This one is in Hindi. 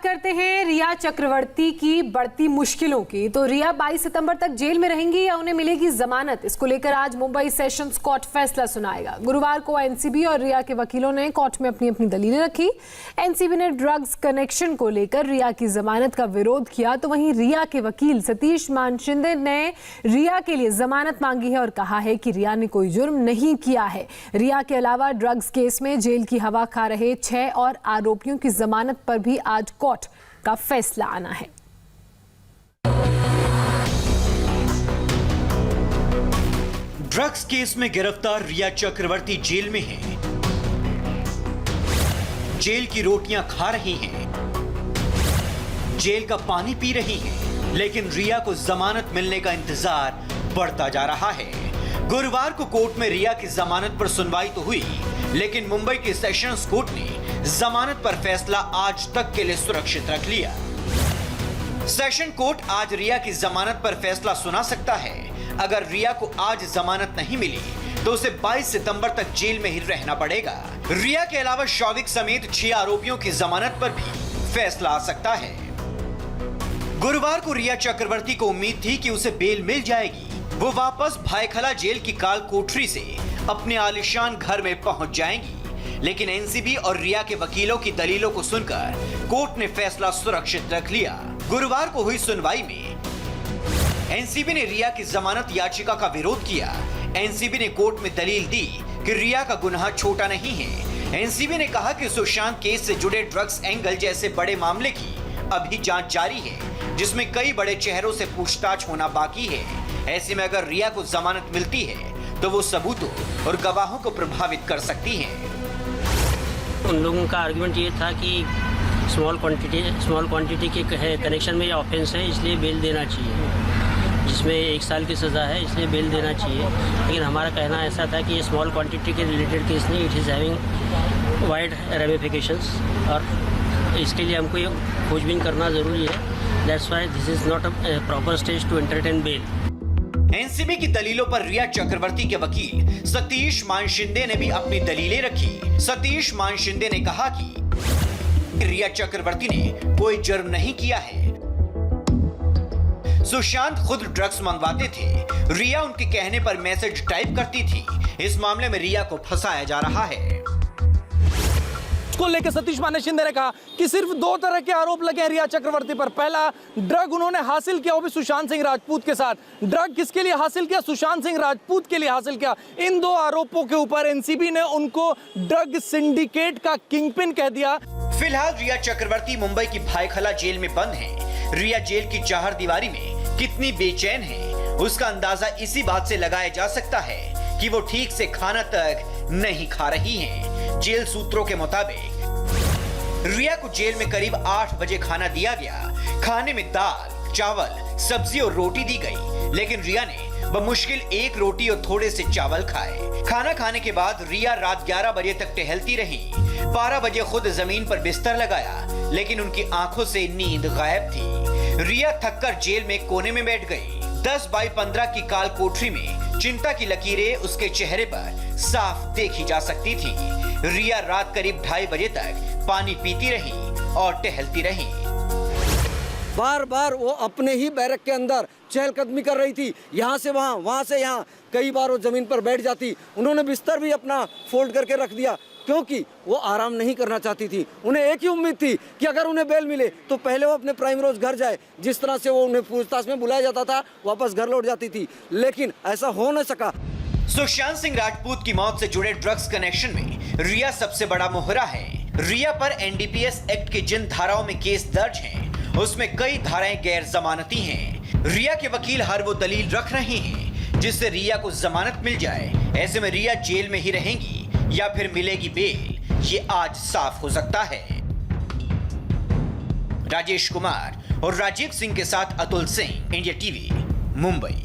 करते हैं रिया चक्रवर्ती की बढ़ती मुश्किलों की। तो रिया 22 सितंबर तक जेल में रहेंगी या उन्हें मिलेगी जमानत, इसको लेकर आज मुंबई सेशंस कोर्ट फैसला सुनाएगा। गुरुवार को एनसीबी और रिया के वकीलों ने कोर्ट में अपनी अपनी दलीलें रखी। एनसीबी ने ड्रग्स कनेक्शन को लेकर रिया की जमानत का विरोध किया, तो वहीं रिया के वकील सतीश मानशिंदे ने रिया के लिए जमानत मांगी है और कहा है कि रिया ने कोई जुर्म नहीं किया है। रिया के अलावा ड्रग्स केस में जेल की हवा खा रहे 6 और आरोपियों की जमानत पर भी आज कोर्ट का फैसला आना है। ड्रग्स केस में गिरफ्तार रिया चक्रवर्ती जेल में है। जेल की रोटियां खा रही हैं, जेल का पानी पी रही हैं, लेकिन रिया को जमानत मिलने का इंतजार बढ़ता जा रहा है। गुरुवार को कोर्ट में रिया की जमानत पर सुनवाई तो हुई, लेकिन मुंबई के सेशंस कोर्ट ने जमानत पर फैसला आज तक के लिए सुरक्षित रख लिया। सेशन कोर्ट आज रिया की जमानत पर फैसला सुना सकता है। अगर रिया को आज जमानत नहीं मिली तो उसे 22 सितंबर तक जेल में ही रहना पड़ेगा। रिया के अलावा शौविक समेत 6 आरोपियों की जमानत पर भी फैसला आ सकता है। गुरुवार को रिया चक्रवर्ती को उम्मीद थी कि उसे बेल मिल जाएगी। वो वापस भायखला जेल की काल कोठरी से अपने आलीशान घर में पहुंच जाएंगी, लेकिन एनसीबी और रिया के वकीलों की दलीलों को सुनकर कोर्ट ने फैसला सुरक्षित रख लिया। गुरुवार को हुई सुनवाई में एनसीबी ने रिया की जमानत याचिका का विरोध किया। एनसीबी ने कोर्ट में दलील दी कि रिया का गुनाह छोटा नहीं है। एनसीबी ने कहा कि सुशांत केस से जुड़े ड्रग्स एंगल जैसे बड़े मामले की अभी जांच जारी है, जिसमें कई बड़े चेहरों से पूछताछ होना बाकी है। ऐसे में अगर रिया को जमानत मिलती है तो वो सबूतों और गवाहों को प्रभावित कर सकती हैं। उन लोगों का आर्गुमेंट ये था कि स्मॉल क्वांटिटी के कनेक्शन में ये ऑफेंस है, इसलिए बेल देना चाहिए, जिसमें 1 साल की सज़ा है, इसलिए बेल देना चाहिए। लेकिन हमारा कहना ऐसा था कि ये स्मॉल क्वांटिटी के रिलेटेड केस नहीं, it is having wide ramifications, और इसके लिए हमको ये खोजबीन करना ज़रूरी है। That's why this is not a proper stage to entertain bail. NCB की दलीलों पर रिया चक्रवर्ती के वकील सतीश मानशिंदे ने भी अपनी दलीलें रखी। सतीश मानशिंदे ने कहा कि रिया चक्रवर्ती ने कोई जुर्म नहीं किया है। सुशांत खुद ड्रग्स मंगवाते थे, रिया उनके कहने पर मैसेज टाइप करती थी। इस मामले में रिया को फंसाया जा रहा है। को लेकर सतीश मानशिंदे ने कहा कि सिर्फ 2 तरह के आरोप लगे हैं रिया चक्रवर्ती पर। पहला, ड्रग उन्होंने हासिल किया, वो भी सुशांत सिंह राजपूत के साथ। ड्रग किसके लिए हासिल किया? सुशांत सिंह राजपूत के लिए हासिल किया। इन 2 आरोपों के ऊपर एनसीबी ने उनको ड्रग सिंडिकेट का किंगपिन कह दिया। फिलहाल रिया चक्रवर्ती मुंबई की भायखला जेल में बंद है। रिया जेल की चारदीवारी में कितनी बेचैन है, उसका अंदाजा इसी बात से लगाया जा सकता है कि वो ठीक से खाना तक नहीं खा रही हैं। जेल सूत्रों के मुताबिक रिया को जेल में करीब 8 बजे खाना दिया गया। खाने में दाल, चावल, सब्जी और रोटी दी गई, लेकिन रिया ने बमुश्किल 1 रोटी और थोड़े से चावल खाए। खाना खाने के बाद रिया रात 11 बजे तक टहलती रही। 12 बजे खुद जमीन पर बिस्तर लगाया, लेकिन उनकी आंखों से नींद गायब थी। रिया थककर जेल में कोने में बैठ गई। 10 बाई 15 की काल कोठरी में चिंता की लकीरें उसके चेहरे पर साफ देखी जा सकती थी। रिया रात करीब 2:30 बजे तक पानी पीती रही और टहलती रही। बार बार वो अपने ही बैरक के अंदर चहलकदमी कर रही थी, यहाँ से वहाँ, वहाँ से यहाँ। कई बार वो जमीन पर बैठ जाती। उन्होंने बिस्तर भी अपना फोल्ड करके रख दिया, क्योंकि वो आराम नहीं करना चाहती थी। उन्हें एक ही उम्मीद थी कि अगर उन्हें बेल मिले तो पहले वो अपने प्राइम रोज घर जाए। जिस तरह से वो उन्हें पूछताछ में बुलाया जाता था, वापस घर लौट जाती थी, लेकिन ऐसा हो न सका। सुशांत सिंह राजपूत की मौत से जुड़े ड्रग्स कनेक्शन में रिया सबसे बड़ा मोहरा है। रिया पर एनडीपीएस एक्ट की जिन धाराओं में केस दर्ज हैं, उसमें कई धाराएं गैर जमानती हैं। रिया के वकील हर वो दलील रख रहे हैं जिससे रिया को जमानत मिल जाए। ऐसे में रिया जेल में ही रहेंगी या फिर मिलेगी बेल, ये आज साफ हो सकता है। राजेश कुमार और राजीव सिंह के साथ अतुल सिंह, इंडिया टीवी, मुंबई।